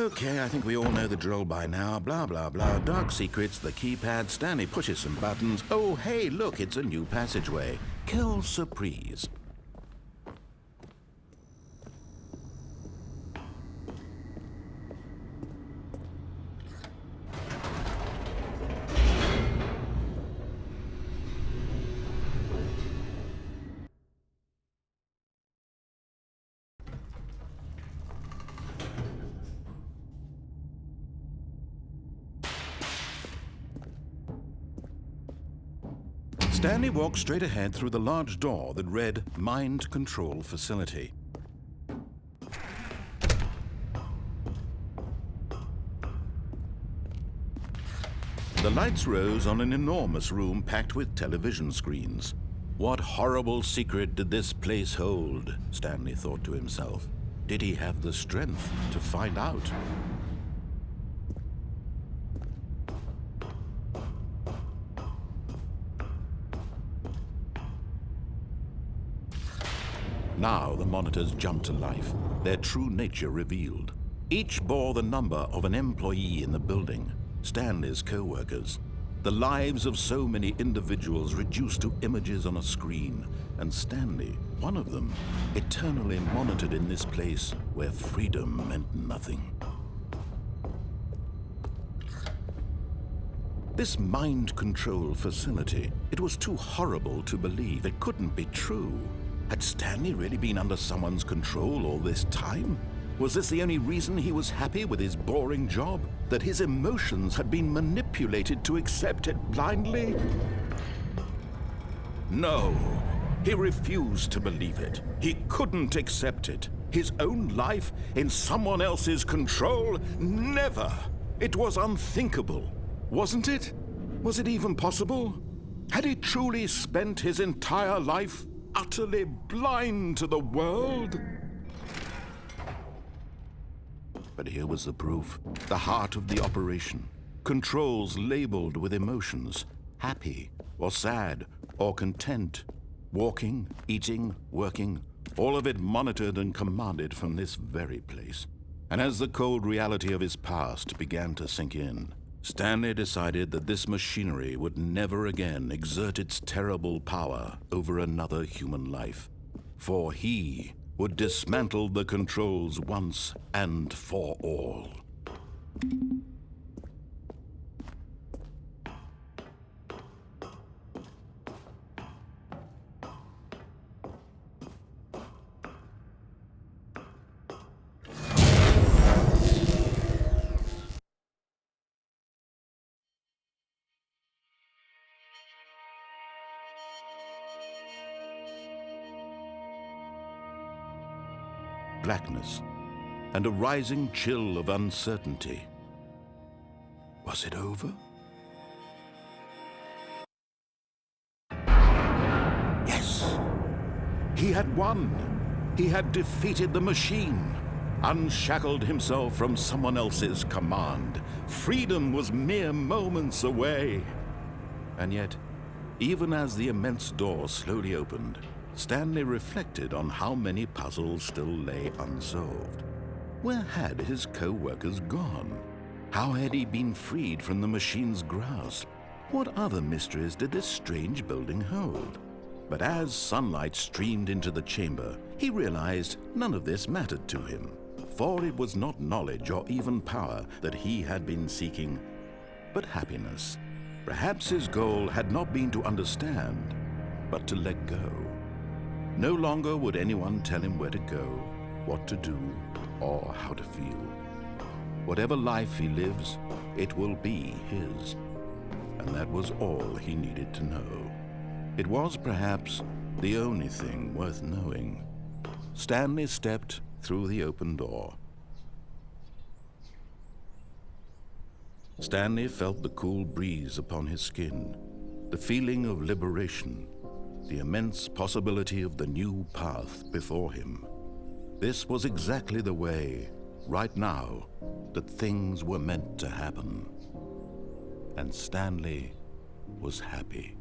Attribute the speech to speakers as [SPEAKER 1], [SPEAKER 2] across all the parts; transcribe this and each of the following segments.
[SPEAKER 1] Okay, I think we all know the drill by now. Blah, blah, blah. Dark secrets, the keypad. Stanley pushes some buttons. Oh, hey, look, it's a new passageway. Quelle surprise. Stanley walked straight ahead through the large door that read Mind Control Facility. The lights rose on an enormous room packed with television screens. What horrible secret did this place hold? Stanley thought to himself. Did he have the strength to find out? Now the monitors jumped to life, their true nature revealed. Each bore the number of an employee in the building, Stanley's co-workers. The lives of so many individuals reduced to images on a screen, and Stanley, one of them, eternally monitored in this place where freedom meant nothing. This mind control facility, it was too horrible to believe. It couldn't be true. Had Stanley really been under someone's control all this time? Was this the only reason he was happy with his boring job? That his emotions had been manipulated to accept it blindly? No, he refused to believe it. He couldn't accept it. His own life in someone else's control? Never! It was unthinkable, wasn't it? Was it even possible? Had he truly spent his entire life utterly blind to the world? But here was the proof, the heart of the operation. Controls labeled with emotions, happy or sad or content. Walking, eating, working, all of it monitored and commanded from this very place. And as the cold reality of his past began to sink in, Stanley decided that this machinery would never again exert its terrible power over another human life. For he would dismantle the controls once and for all. Blackness and a rising chill of uncertainty. Was it over? Yes! He had won! He had defeated the machine, unshackled himself from someone else's command. Freedom was mere moments away. And yet, even as the immense door slowly opened, Stanley reflected on how many puzzles still lay unsolved. Where had his co-workers gone? How had he been freed from the machine's grasp? What other mysteries did this strange building hold? But as sunlight streamed into the chamber, he realized none of this mattered to him, for it was not knowledge or even power that he had been seeking, but happiness. Perhaps his goal had not been to understand, but to let go. No longer would anyone tell him where to go, what to do, or how to feel. Whatever life he lives, it will be his. And that was all he needed to know. It was perhaps the only thing worth knowing. Stanley stepped through the open door. Stanley felt the cool breeze upon his skin, the feeling of liberation, the immense possibility of the new path before him. This was exactly the way, right now, that things were meant to happen. And Stanley was happy.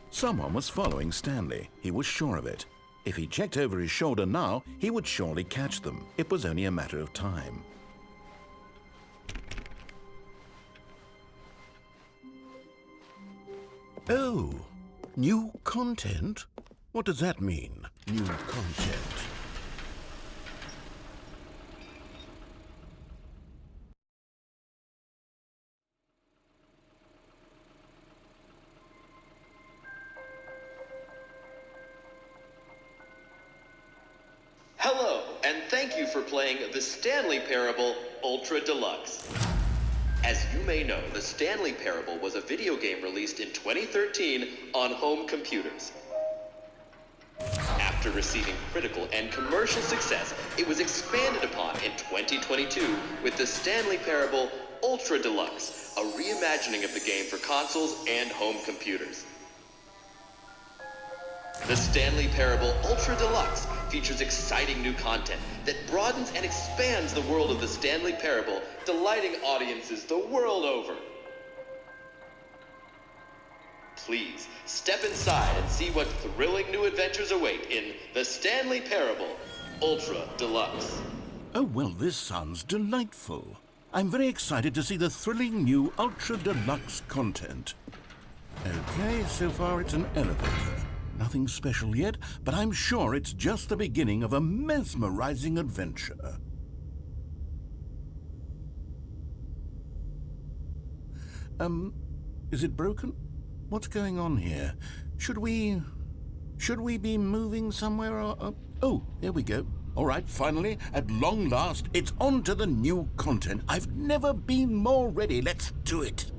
[SPEAKER 1] Someone was following Stanley. He was sure of it. If he checked over his shoulder now, he would surely catch them. It was only a matter of time. Oh, new content? What does that mean, new content?
[SPEAKER 2] Hello, and thank you for playing the Stanley Parable Ultra Deluxe. As you may know, the Stanley Parable was a video game released in 2013 on home computers. After receiving critical and commercial success, it was expanded upon in 2022 with the Stanley Parable Ultra Deluxe, a reimagining of the game for consoles and home computers. The Stanley Parable Ultra Deluxe features exciting new content that broadens and expands the world of the Stanley Parable, delighting audiences the world over. Please, step inside and see what thrilling new adventures await in the Stanley Parable Ultra Deluxe.
[SPEAKER 1] Oh, well, this sounds delightful. I'm very excited to see the thrilling new Ultra Deluxe content. Okay, so far it's an elevator. Nothing special yet, but I'm sure it's just the beginning of a mesmerizing adventure. Is it broken? What's going on here? Should we be moving somewhere or... Oh, there we go. All right, finally, at long last, it's on to the new content. I've never been more ready. Let's do it.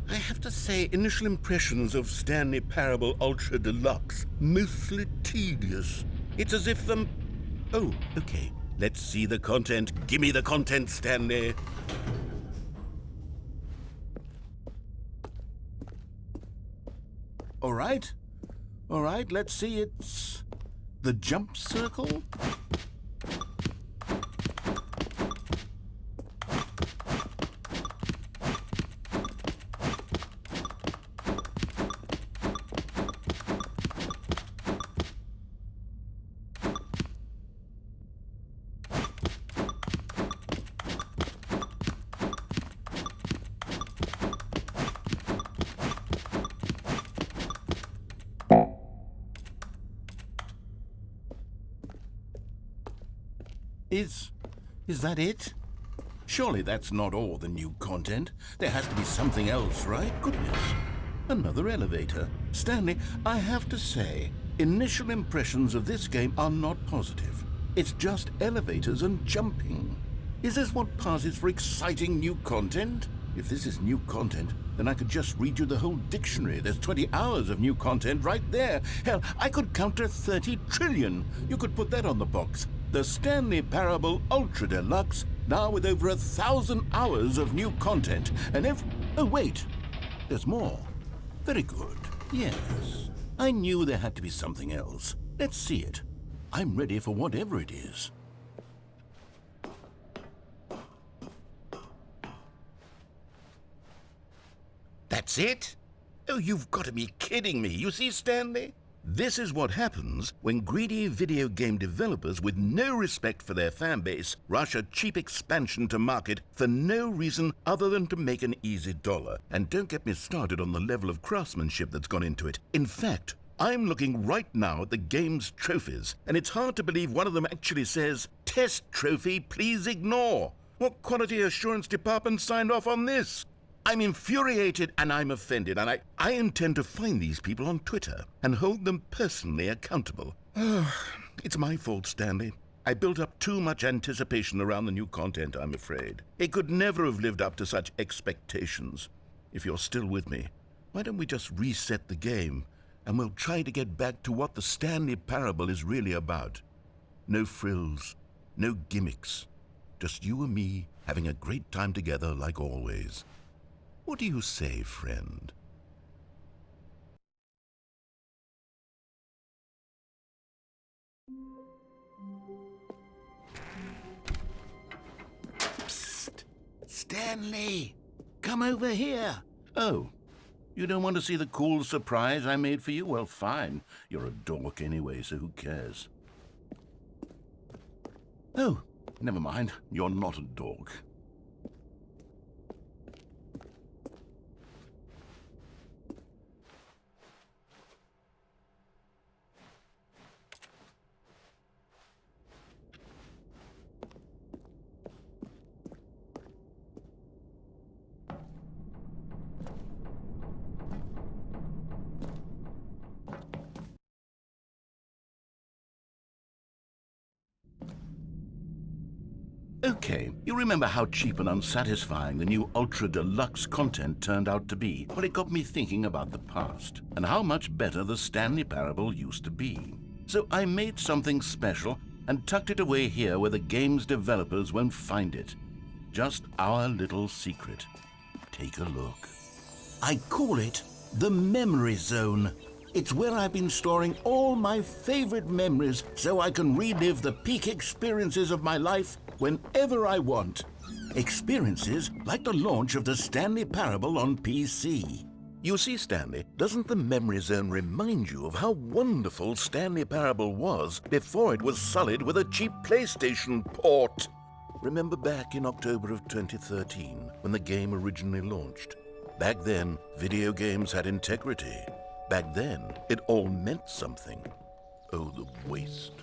[SPEAKER 1] I have to say, initial impressions of Stanley Parable Ultra Deluxe, mostly tedious. It's as if Oh, okay. Let's see the content. Gimme the content, Stanley. All right, let's see. It's the jump circle. Is that it? Surely that's not all the new content. There has to be something else, right? Goodness. Another elevator. Stanley, I have to say, initial impressions of this game are not positive. It's just elevators and jumping. Is this what passes for exciting new content? If this is new content, then I could just read you the whole dictionary. There's 20 hours of new content right there. Hell, I could count to 30 trillion. You could put that on the box. The Stanley Parable Ultra Deluxe, now with over 1,000 hours of new content. And oh, wait, there's more. Very good. Yes, I knew there had to be something else. Let's see it. I'm ready for whatever it is. That's it? Oh, you've got to be kidding me. You see, Stanley? This is what happens when greedy video game developers with no respect for their fan base rush a cheap expansion to market for no reason other than to make an easy dollar. And don't get me started on the level of craftsmanship that's gone into it. In fact, I'm looking right now at the game's trophies, and it's hard to believe one of them actually says, "Test trophy, please ignore." What quality assurance department signed off on this? I'm infuriated and I'm offended, and I intend to find these people on Twitter and hold them personally accountable. It's my fault, Stanley. I built up too much anticipation around the new content, I'm afraid. It could never have lived up to such expectations. If you're still with me, why don't we just reset the game and we'll try to get back to what the Stanley Parable is really about. No frills, no gimmicks. Just you and me having a great time together like always. What do you say, friend? Stanley, come over here. Oh, you don't want to see the cool surprise I made for you? Well, fine. You're a dork anyway, so who cares? Oh, never mind. You're not a dork. Okay, you remember how cheap and unsatisfying the new Ultra Deluxe content turned out to be? Well, it got me thinking about the past, and how much better the Stanley Parable used to be. So I made something special and tucked it away here where the game's developers won't find it. Just our little secret. Take a look. I call it the Memory Zone. It's where I've been storing all my favorite memories so I can relive the peak experiences of my life whenever I want. Experiences like the launch of the Stanley Parable on PC. You see, Stanley, doesn't the Memory Zone remind you of how wonderful Stanley Parable was before it was sullied with a cheap PlayStation port? Remember back in October of 2013 when the game originally launched? Back then, video games had integrity. Back then, it all meant something. Oh, the waste.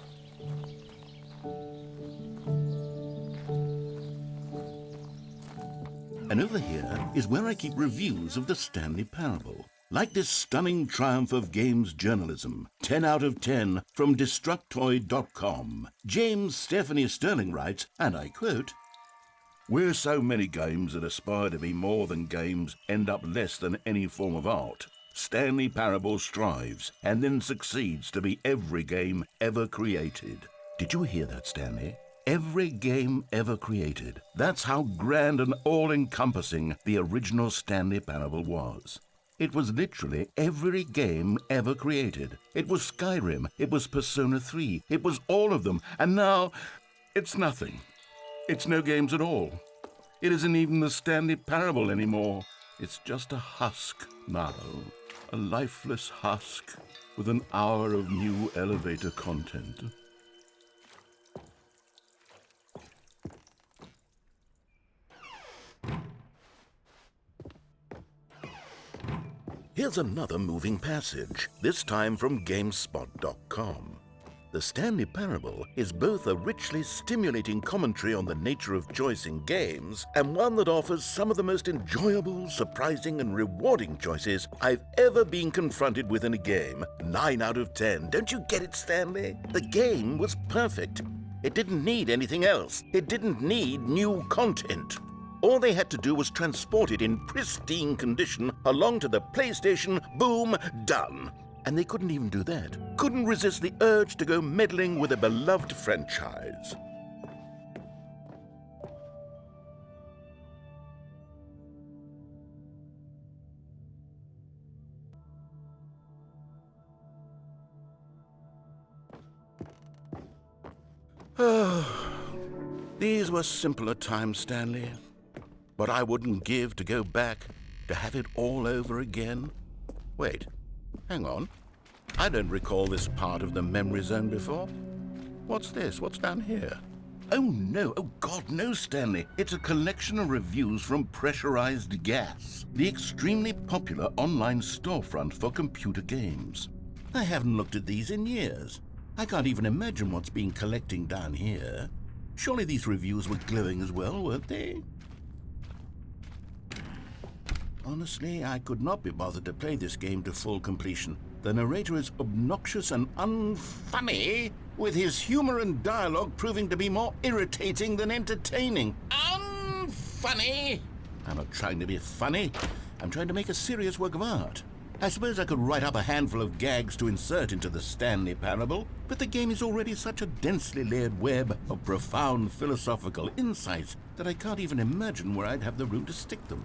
[SPEAKER 1] And over here is where I keep reviews of the Stanley Parable. Like this stunning triumph of games journalism, 10 out of 10 from Destructoid.com. James Stephanie Sterling writes, and I quote, "Where so many games that aspire to be more than games end up less than any form of art, Stanley Parable strives and then succeeds to be every game ever created." Did you hear that, Stanley? Every game ever created. That's how grand and all-encompassing the original Stanley Parable was. It was literally every game ever created. It was Skyrim, it was Persona 3, it was all of them, and now it's nothing. It's no games at all. It isn't even the Stanley Parable anymore. It's just a husk now. A lifeless husk with an hour of new elevator content. Here's another moving passage, this time from GameSpot.com. The Stanley Parable is both a richly stimulating commentary on the nature of choice in games and one that offers some of the most enjoyable, surprising, and rewarding choices I've ever been confronted with in a game. 9 out of 10. Don't you get it, Stanley? The game was perfect. It didn't need anything else. It didn't need new content. All they had to do was transport it in pristine condition along to the PlayStation. Boom, done. And they couldn't even do that. Couldn't resist the urge to go meddling with a beloved franchise. These were simpler times, Stanley. What I wouldn't give to go back, to have it all over again. Wait, hang on. I don't recall this part of the Memory Zone before. What's this? What's down here? Oh no, oh God, no, Stanley. It's a collection of reviews from Pressurized Gas, the extremely popular online storefront for computer games. I haven't looked at these in years. I can't even imagine what's been collecting down here. Surely these reviews were glowing as well, weren't they? Honestly, I could not be bothered to play this game to full completion. The narrator is obnoxious and unfunny, with his humor and dialogue proving to be more irritating than entertaining. Unfunny! I'm not trying to be funny. I'm trying to make a serious work of art. I suppose I could write up a handful of gags to insert into the Stanley Parable, but the game is already such a densely layered web of profound philosophical insights that I can't even imagine where I'd have the room to stick them.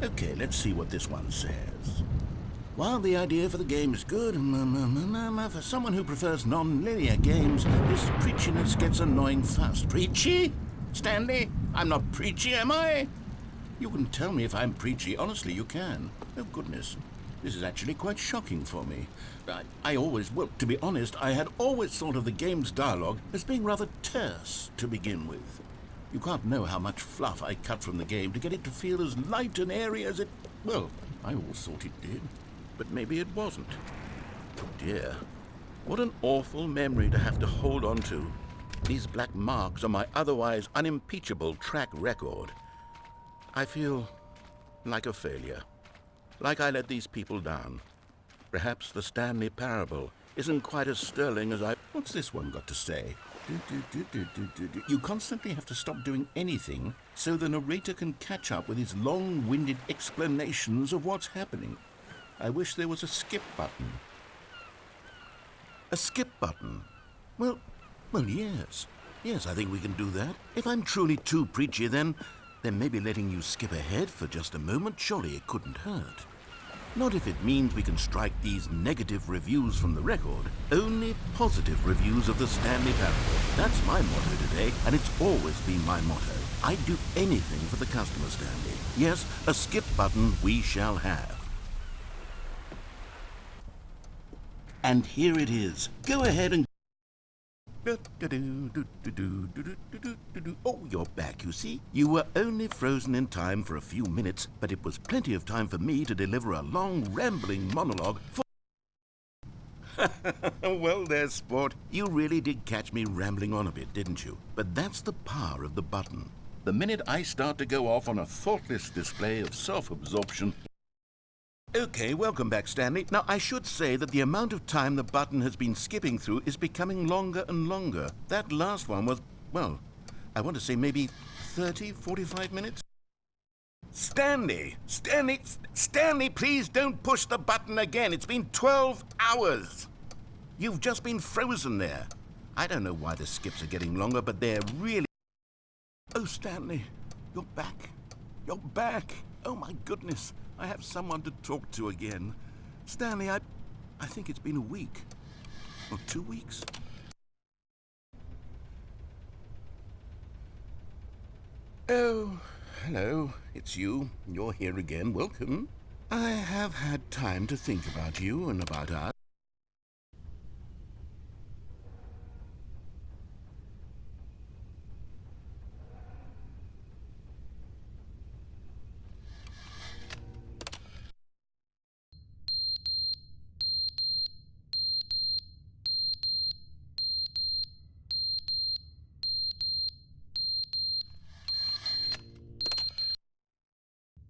[SPEAKER 1] Okay, let's see what this one says. While the idea for the game is good, for someone who prefers non-linear games, this preachiness gets annoying fast. Preachy? Stanley? I'm not preachy, am I? You can tell me if I'm preachy. Honestly, you can. Oh, goodness. This is actually quite shocking for me. Well, to be honest, I had always thought of the game's dialogue as being rather terse to begin with. You can't know how much fluff I cut from the game to get it to feel as light and airy as it... Well, I always thought it did. But maybe it wasn't. Oh dear. What an awful memory to have to hold on to. These black marks on my otherwise unimpeachable track record. I feel like a failure. Like I let these people down. Perhaps the Stanley parable isn't quite as sterling as I... What's this one got to say? You constantly have to stop doing anything so the narrator can catch up with his long-winded explanations of what's happening. I wish there was a skip button. A skip button? Well, yes. Yes, I think we can do that. If I'm truly too preachy, then maybe letting you skip ahead for just a moment, surely it couldn't hurt. Not if it means we can strike these negative reviews from the record. Only positive reviews of the Stanley parable. That's my motto today, and it's always been my motto. I'd do anything for the customer, Stanley. Yes, a skip button we shall have. And here it is. Go ahead and... Oh, you're back, you see. You were only frozen in time for a few minutes, but it was plenty of time for me to deliver a long, rambling monologue for... Well, there, sport. You really did catch me rambling on a bit, didn't you? But that's the power of the button. The minute I start to go off on a thoughtless display of self-absorption... Okay, welcome back, Stanley. Now, I should say that the amount of time the button has been skipping through is becoming longer and longer. That last one was, well, I want to say maybe 30, 45 minutes? Stanley, please don't push the button again. It's been 12 hours. You've just been frozen there. I don't know why the skips are getting longer, but they're really... Oh, Stanley, you're back. You're back. Oh, my goodness. I have someone to talk to again. Stanley, I think it's been a week. Or 2 weeks. Oh, hello. It's you. You're here again. Welcome. I have had time to think about you and about us.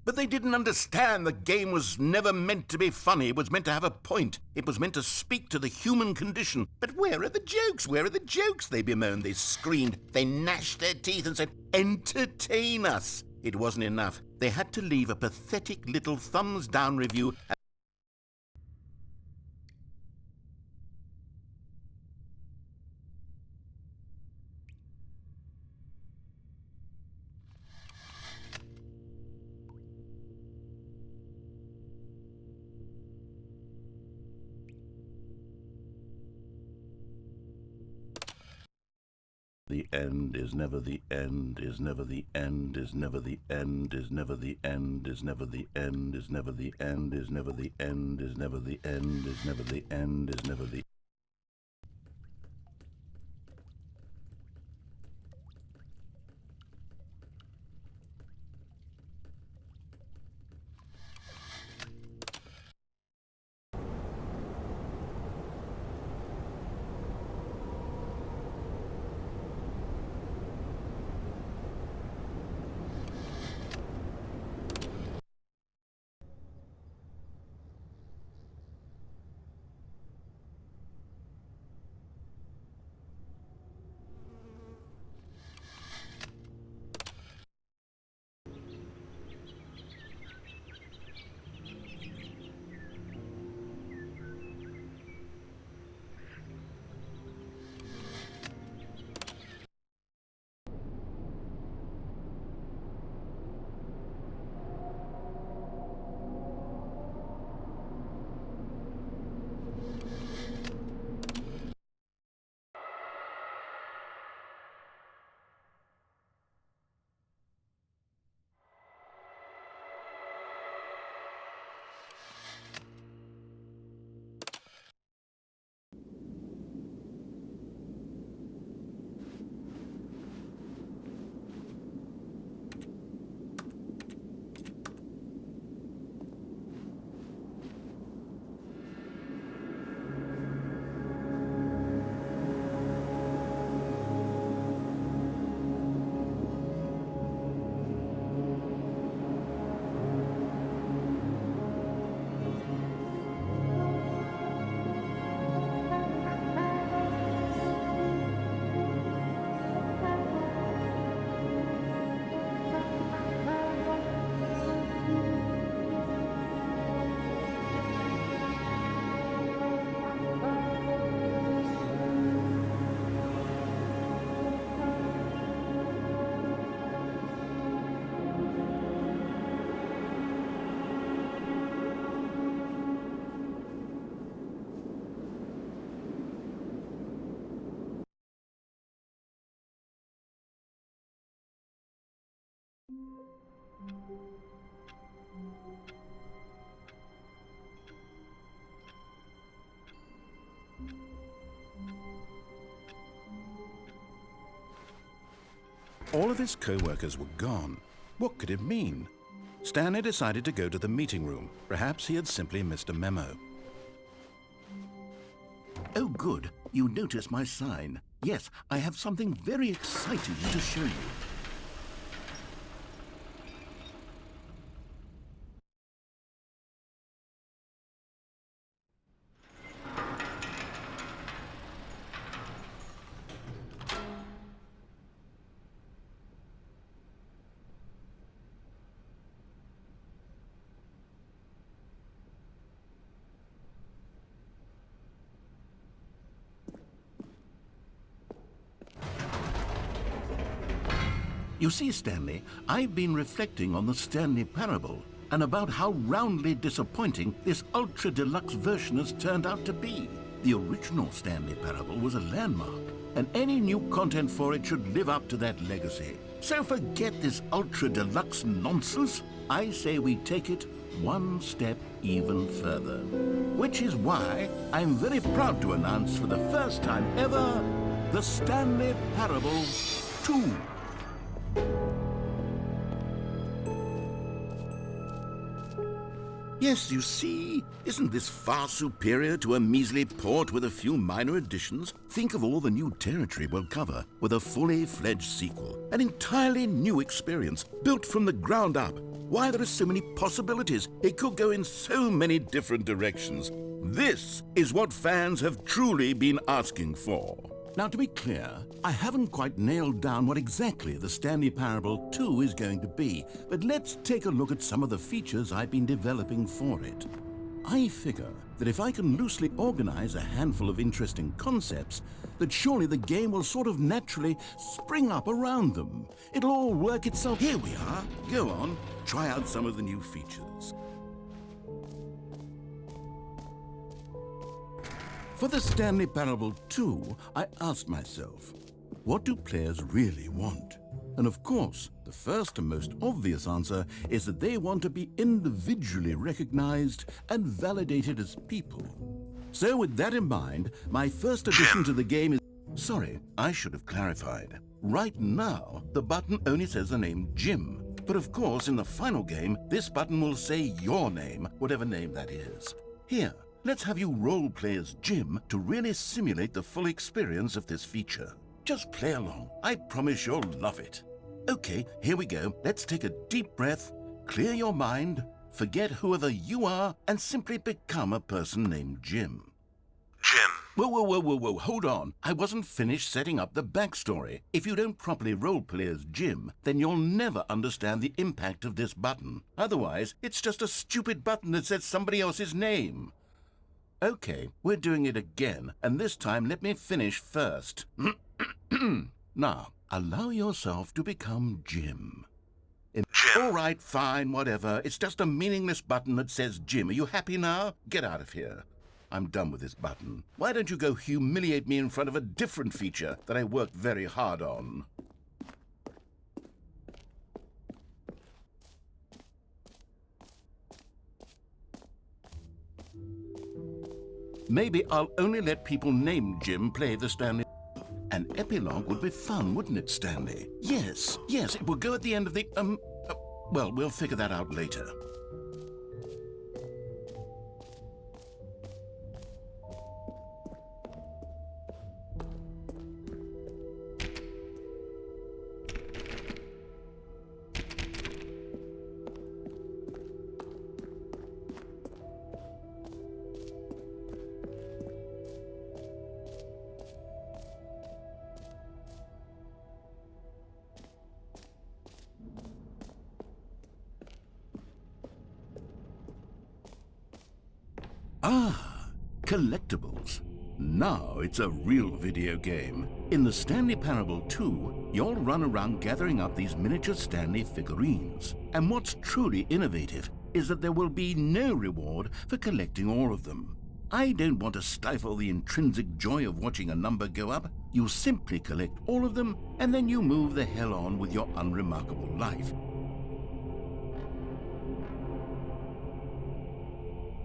[SPEAKER 1] But they didn't understand the game was never meant to be funny. It was meant to have a point. It was meant to speak to the human condition. But where are the jokes? Where are the jokes? They bemoaned, they screamed, they gnashed their teeth and said, entertain us. It wasn't enough. They had to leave a pathetic little thumbs-down review. The end is never the end, is never the end, is never the end, is never the end, is never the end, is never the end, is never the end, is never the end, is never the end, is never the... All of his co-workers were gone. What could it mean? Stanley decided to go to the meeting room. Perhaps he had simply missed a memo.
[SPEAKER 3] Oh, good. You noticed my sign. Yes, I have something very exciting to show you. You see, Stanley, I've been reflecting on the Stanley Parable and about how roundly disappointing this Ultra Deluxe version has turned out to be. The original Stanley Parable was a landmark, and any new content for it should live up to that legacy. So forget this Ultra Deluxe nonsense. I say we take it one step even further. Which is why I'm very proud to announce for the first time ever, the Stanley Parable 2. Yes, you see, isn't this far superior to a measly port with a few minor additions? Think of all the new territory we'll cover with a fully fledged sequel. An entirely new experience, built from the ground up. Why, there are so many possibilities. It could go in so many different directions. This is what fans have truly been asking for. Now, to be clear, I haven't quite nailed down what exactly the Stanley Parable 2 is going to be, but let's take a look at some of the features I've been developing for it. I figure that if I can loosely organize a handful of interesting concepts, that surely the game will sort of naturally spring up around them. It'll all work itself. Here we are. Go on, try out some of the new features. For the Stanley Parable 2, I asked myself, what do players really want? And of course, the first and most obvious answer is that they want to be individually recognized and validated as people. So with that in mind, my first addition to the game is... Sorry, I should have clarified. Right now, the button only says the name Jim. But of course, in the final game, this button will say your name, whatever name that is. Here. Let's have you role-play as Jim to really simulate the full experience of this feature. Just play along. I promise you'll love it. Okay, here we go. Let's take a deep breath, clear your mind, forget whoever you are, and simply become a person named Jim.
[SPEAKER 4] Jim.
[SPEAKER 3] Whoa, hold on. I wasn't finished setting up the backstory. If you don't properly role-play as Jim, then you'll never understand the impact of this button. Otherwise, it's just a stupid button that says somebody else's name. Okay, we're doing it again, and this time let me finish first. Now, allow yourself to become Jim.
[SPEAKER 4] Jim.
[SPEAKER 3] All right, fine, whatever. It's just a meaningless button that says Jim. Are you happy now? Get out of here. I'm done with this button. Why don't you go humiliate me in front of a different feature that I worked very hard on? Maybe I'll only let people named Jim play the Stanley. An epilogue would be fun, wouldn't it, Stanley? Yes, it will go at the end of the, well, we'll figure that out later. Ah, collectibles. Now it's a real video game. In the Stanley Parable 2, you'll run around gathering up these miniature Stanley figurines. And what's truly innovative is that there will be no reward for collecting all of them. I don't want to stifle the intrinsic joy of watching a number go up. You simply collect all of them, and then you move the hell on with your unremarkable life.